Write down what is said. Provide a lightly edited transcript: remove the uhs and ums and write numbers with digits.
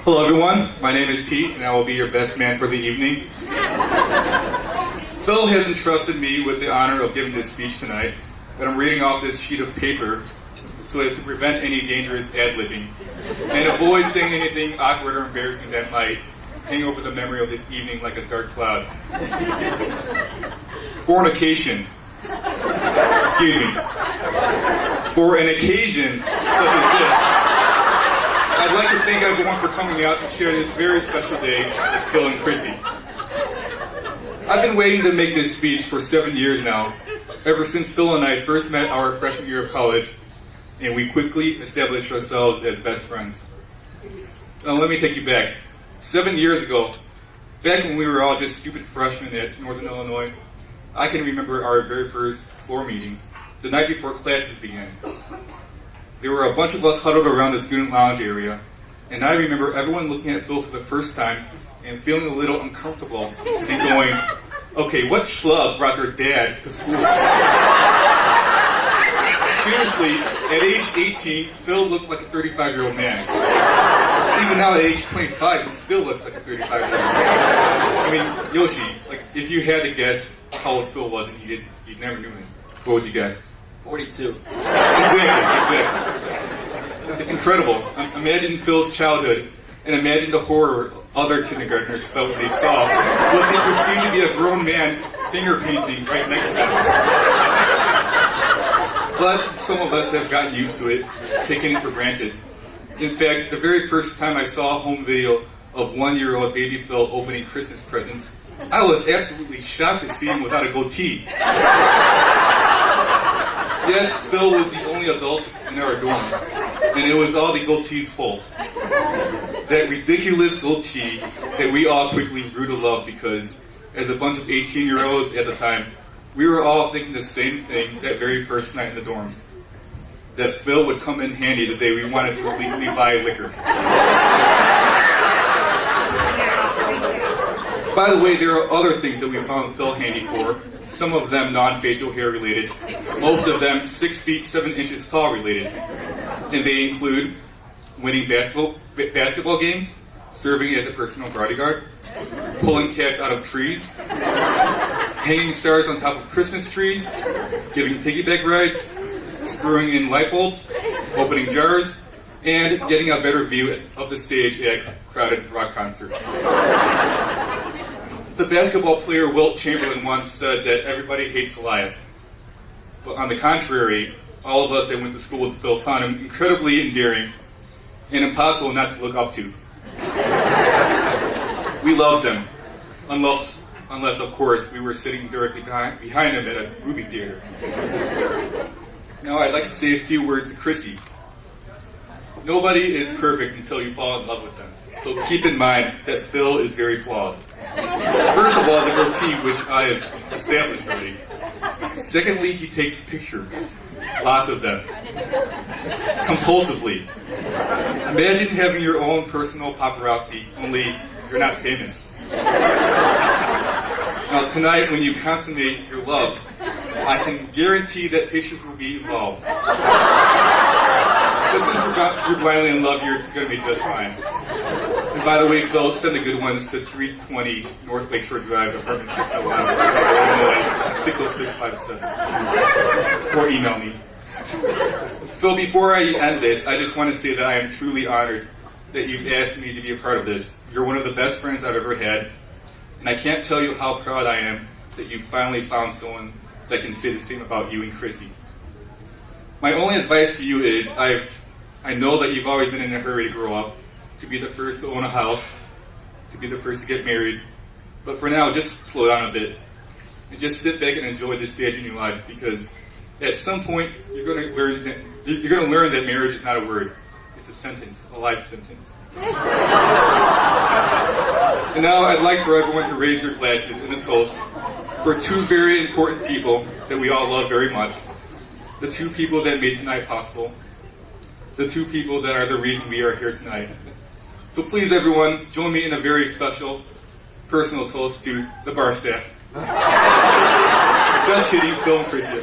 Hello everyone, my name is Pete and I will be your best man for the evening. Phil has entrusted me with the honor of giving this speech tonight, but I'm reading off this sheet of paper so as to prevent any dangerous ad-libbing and avoid saying anything awkward or embarrassing that might hang over the memory of this evening like a dark cloud. Fornication. Excuse me. For an occasion such as this, I'd like to thank everyone for coming out to share this very special day with Phil and Chrissy. I've been waiting to make this speech for 7 years now, ever since Phil and I first met our freshman year of college, and we quickly established ourselves as best friends. Now let me take you back. 7 years ago, back when we were all just stupid freshmen at Northern Illinois, I can remember our very first floor meeting, the night before classes began. There were a bunch of us huddled around the student lounge area, and I remember everyone looking at Phil for the first time and feeling a little uncomfortable and going, okay, what schlub brought their dad to school? Seriously, at age 18, Phil looked like a 35-year-old man. Even now at age 25, he still looks like a 35-year-old man. I mean, Yoshi, like, if you had to guess how old Phil was and you never knew him, what would you guess? 42. Exactly. It's incredible. Imagine Phil's childhood and imagine the horror other kindergartners felt when they saw what they perceived to be a grown man finger painting right next to them. But some of us have gotten used to it, taking it for granted. In fact, the very first time I saw a home video of 1-year-old baby Phil opening Christmas presents, I was absolutely shocked to see him without a goatee. Yes, Phil was the only adult in our dorm, and it was all the goatee's fault. That ridiculous goatee that we all quickly grew to love because, as a bunch of 18-year-olds at the time, we were all thinking the same thing that very first night in the dorms. That Phil would come in handy the day we wanted to legally buy liquor. By the way, there are other things that we found Phil handy for, some of them non-facial hair related, most of them 6 feet 7 inches tall related. And they include winning basketball games, serving as a personal bodyguard, pulling cats out of trees, hanging stars on top of Christmas trees, giving piggyback rides, screwing in light bulbs, opening jars, and getting a better view of the stage at crowded rock concerts. The basketball player Wilt Chamberlain once said that everybody hates Goliath. But on the contrary, all of us that went to school with Phil found him incredibly endearing and impossible not to look up to. We loved him, unless of course we were sitting directly behind him at a movie theater. Now I'd like to say a few words to Chrissy. Nobody is perfect until you fall in love with them, so keep in mind that Phil is very flawed. First of all, the goatee, which I have established already. Secondly, he takes pictures. Lots of them. Compulsively. Imagine having your own personal paparazzi, only you're not famous. Now tonight, when you consummate your love, I can guarantee that pictures will be involved. But since you're blindly in love, you're going to be just fine. And by the way, Phil, send the good ones to 320 North Lakeshore Drive, apartment 601, Illinois 60657. Or email me. Phil, before I end this, I just want to say that I am truly honored that you've asked me to be a part of this. You're one of the best friends I've ever had, and I can't tell you how proud I am that you finally found someone that can say the same about you and Chrissy. My only advice to you is, I know that you've always been in a hurry to grow up, to be the first to own a house, to be the first to get married, but for now, just slow down a bit, and just sit back and enjoy this stage in your life, because at some point, you're going to learn that marriage is not a word. It's a sentence, a life sentence. And now I'd like for everyone to raise their glasses in a toast for two very important people that we all love very much. The two people that made tonight possible. The two people that are the reason we are here tonight. So please, everyone, join me in a very special, personal toast to the bar staff. Just kidding, Phil and Chrissy.